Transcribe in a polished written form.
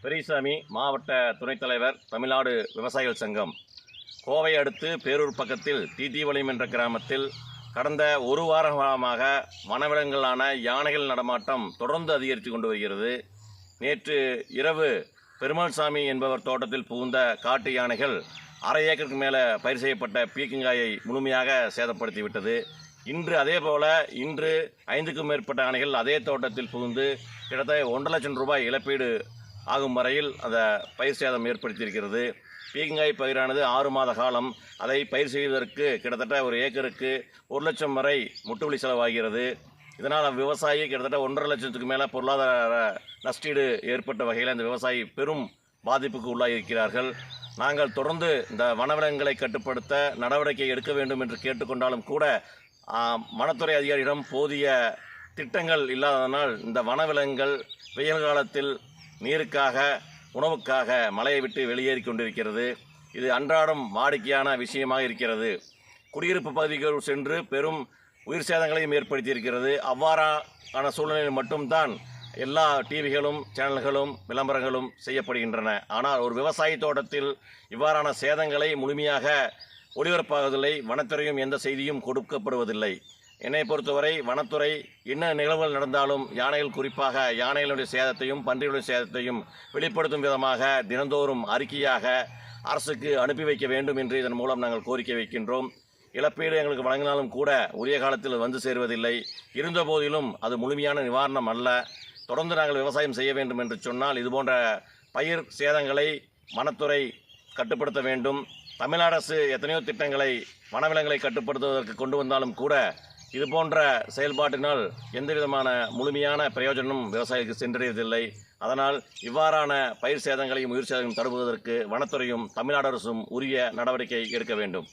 பெரியசாமி, மாவட்ட துணைத் தலைவர், தமிழ்நாடு விவசாயிகள் சங்கம். கோவை அடுத்து பேரூர் பக்கத்தில் தீத்தீவளையம் என்ற கிராமத்தில் கடந்த ஒரு வார காலமாக வனவிலங்குகளான யானைகள் நடமாட்டம் தொடர்ந்து அதிகரித்து கொண்டு வருகிறது. நேற்று இரவு பெருமாள்சாமி என்பவர் தோட்டத்தில் புகுந்த காட்டு யானைகள் அரை ஏக்கருக்கு மேலே பயிர் செய்யப்பட்ட பீக்கங்காயை முழுமையாக சேதப்படுத்திவிட்டது. இன்று 5க்கும் மேற்பட்ட யானைகள் அதே தோட்டத்தில் புகுந்து கிட்டத்தட்ட 1,50,000 ரூபாய் இழப்பீடு ஆகும் வரையில் அந்த பயிர் சேதம் ஏற்படுத்தியிருக்கிறது. பீக்கங்காய் பயிரானது 6 மாத காலம். அதை பயிர் செய்வதற்கு கிட்டத்தட்ட ஒரு ஏக்கருக்கு 1 லட்சம் வரை முட்டுவலி செலவாகிறது. இதனால் விவசாயி கிட்டத்தட்ட 1,50,000 லட்சத்துக்கு மேலே பொருளாதார நஷ்டீடு ஏற்பட்ட வகையில் அந்த விவசாயி பெரும் பாதிப்புக்கு உள்ளாகியிருக்கிறார்கள். நாங்கள் தொடர்ந்து இந்த வனவிலங்குகளை கட்டுப்படுத்த நடவடிக்கை எடுக்க வேண்டும் என்று கேட்டுக்கொண்டாலும் கூட வனத்துறை அதிகாரியிடம் போதிய திட்டங்கள் இல்லாததனால் இந்த வனவிலங்குகள் வெயில் காலத்தில் நீருக்காக, உணவுக்காக மலையை விட்டு வெளியேறி கொண்டிருக்கிறது. இது அன்றாடம் வாடிக்கையான விஷயமாக இருக்கிறது. குடியிருப்பு பகுதிகள் சென்று பெரும் உயிர் சேதங்களையும் ஏற்படுத்தியிருக்கிறது. அவ்வாறான சூழ்நிலையில் மட்டும்தான் எல்லா டிவிகளும் சேனல்களும் விளம்பரங்களும் செய்யப்படுகின்றன. ஆனால் ஒரு விவசாய தோட்டத்தில் இவ்வாறான சேதங்களை முழுமையாக ஒளிபரப்பாவதில்லை. வனத்துறையும் எந்த செய்தியும் கொடுக்கப்படுவதில்லை. என்னை பொறுத்தவரை வனத்துறை என்ன நிகழ்வுகள் நடந்தாலும் யானைகள், குறிப்பாக யானைகளுடைய சேதத்தையும் பன்றிகளுடைய சேதத்தையும் வெளிப்படுத்தும் விதமாக தினந்தோறும் அறிக்கையாக அரசுக்கு அனுப்பி வைக்க வேண்டும் என்று இதன் மூலம் நாங்கள் கோரிக்கை வைக்கின்றோம். இழப்பீடு எங்களுக்கு வழங்கினாலும் கூட உரிய காலத்தில் வந்து சேருவதில்லை. இருந்தபோதிலும் அது முழுமையான நிவாரணம் அல்ல. தொடர்ந்து நாங்கள் விவசாயம் செய்ய வேண்டும் என்று சொன்னால் இதுபோன்ற பயிர் சேதங்களை வனத்துறை கட்டுப்படுத்த வேண்டும். தமிழ்நாடு அரசு எத்தனையோ திட்டங்களை வனவிலங்குகளை கட்டுப்படுத்துவதற்கு கொண்டு வந்தாலும் கூட இதுபோன்ற செயல்பாட்டினால் எந்தவிதமான முழுமையான பிரயோஜனமும் விவசாயிக்கு சென்றடைவதில்லை. அதனால் இவ்வாறான பயிர் சேதங்களையும் உயிர் சேதங்களையும் தடுப்பதற்கு வனத்துறையும் தமிழ்நாடு அரசும் உரிய நடவடிக்கை எடுக்க வேண்டும்.